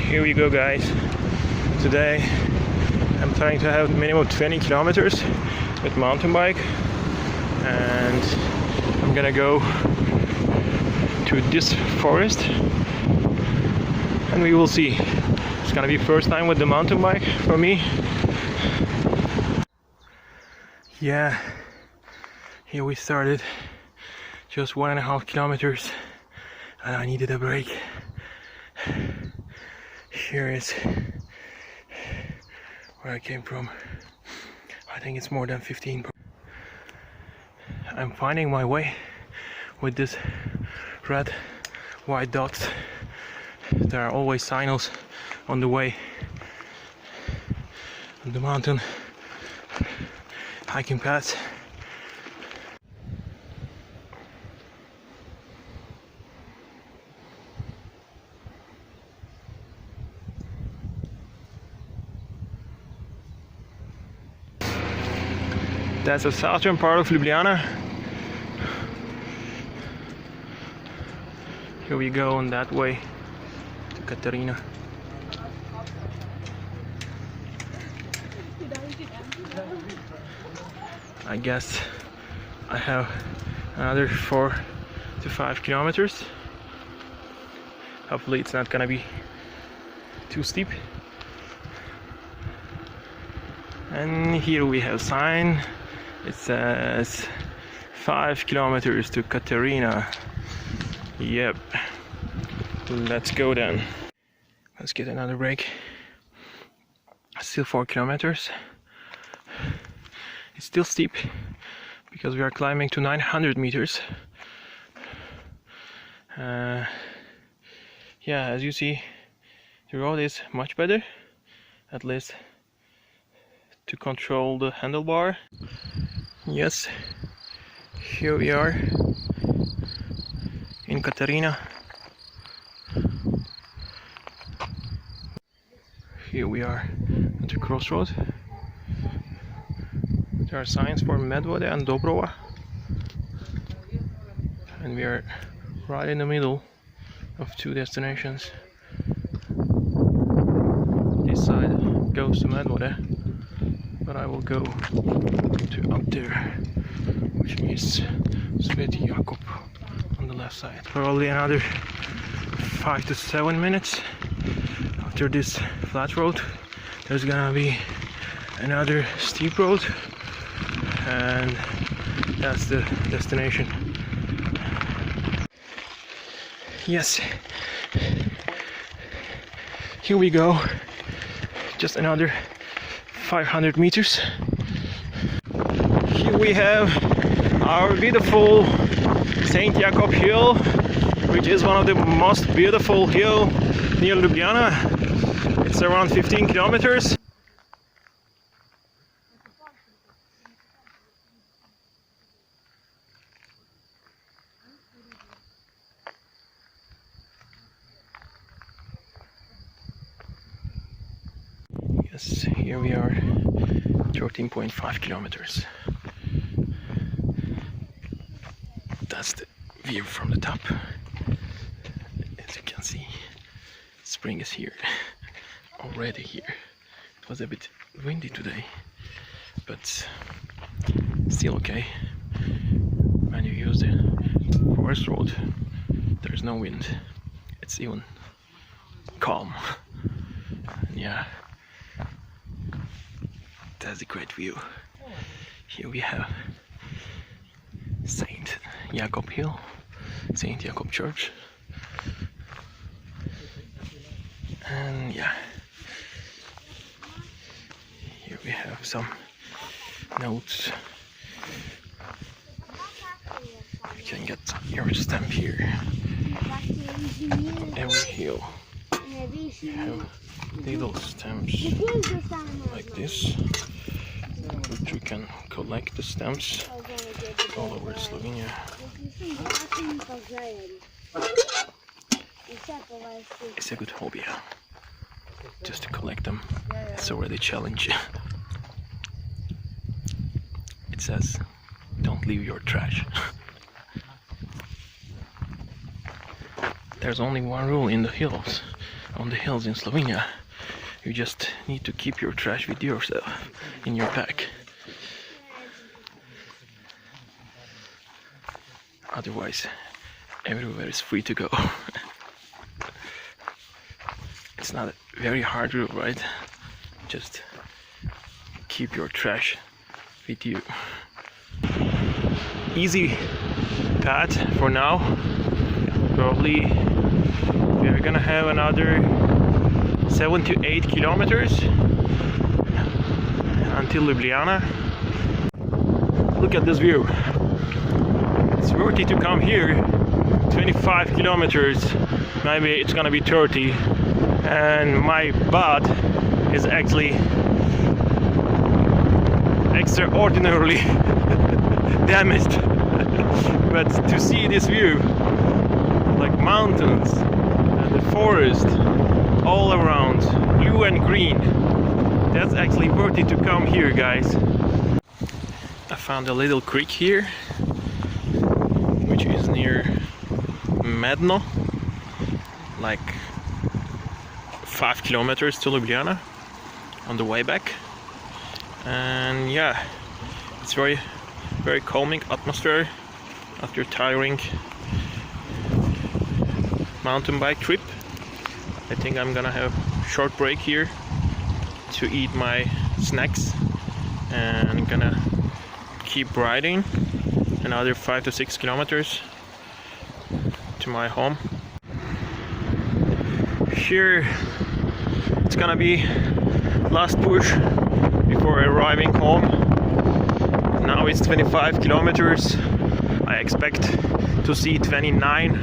Here we go, guys. Today I'm trying to have minimum 20 kilometers with mountain bike, and I'm gonna go to this forest and we will see. It's gonna be first time with the mountain bike for me. Yeah, here we started, just 1.5 kilometers, and I needed a break. Here is where I came from. I think it's more than 15. I'm finding my way with this red white dots. There are always signals on the way on the mountain hiking paths. That's the southern part of Ljubljana. Here we go on that way to Katarina. I guess I have another 4 to 5 kilometers. Hopefully it's not gonna be too steep. And here we have sign. It says 5 kilometers to Katarina. Yep. Let's go then. Let's get another break. Still 4 kilometers. It's still steep because we are climbing to 900 meters. Yeah, as you see, the road is much better, at least to control the handlebar. Yes, here we are in Katarina. Here we are at the crossroad. There are signs for Medvode and Dobrova, and we are right in the middle of 2 destinations. This side goes to Medvode, but I will go to up there, which is Saint Jakop on the left side. Probably another 5 to 7 minutes after this flat road. There's gonna be another steep road, and that's the destination. Yes, here we go. Just another 500 meters. Here we have our beautiful Saint Jakop hill, which is one of the most beautiful hills near Ljubljana. It's around 15 kilometers. Yes, here we are, 13.5 kilometers. That's the view from the top. As you can see, spring is here, already here. It was a bit windy today, but still okay. When you use the forest road, there's no wind. It's even calm. Yeah. That's a great view. Here we have Saint Jakop Hill, Saint Jakop Church, and yeah, here we have some notes. You can get your stamp here. On every hill you have little stamps like this, which you can collect the stamps all over Slovenia. It's a good hobby, just to collect them. It's already a challenge. It says, don't leave your trash. There's only one rule in the hills. on the hills in Slovenia. You just need to keep your trash with yourself in your pack. Otherwise, everywhere is free to go. It's not a very hard rule, right? Just keep your trash with you. Easy path for now. Probably we're gonna have another 7 to 8 kilometers until Ljubljana. Look at this view. It's worth it to come here. 25 kilometers, maybe it's gonna be 30, and my butt is actually extraordinarily damaged. But to see this view, like mountains and the forest all around, blue and green, that's actually worth it to come here, guys. I found a little creek here, which is near Medvode, like 5 kilometers to Ljubljana on the way back. And yeah, it's very calming atmosphere after tiring mountain bike trip. I think I'm gonna have a short break here to eat my snacks, and I'm gonna keep riding another 5 to 6 kilometers to my home. Here it's gonna be last push before arriving home. Now it's 25 kilometers. I expect to see 29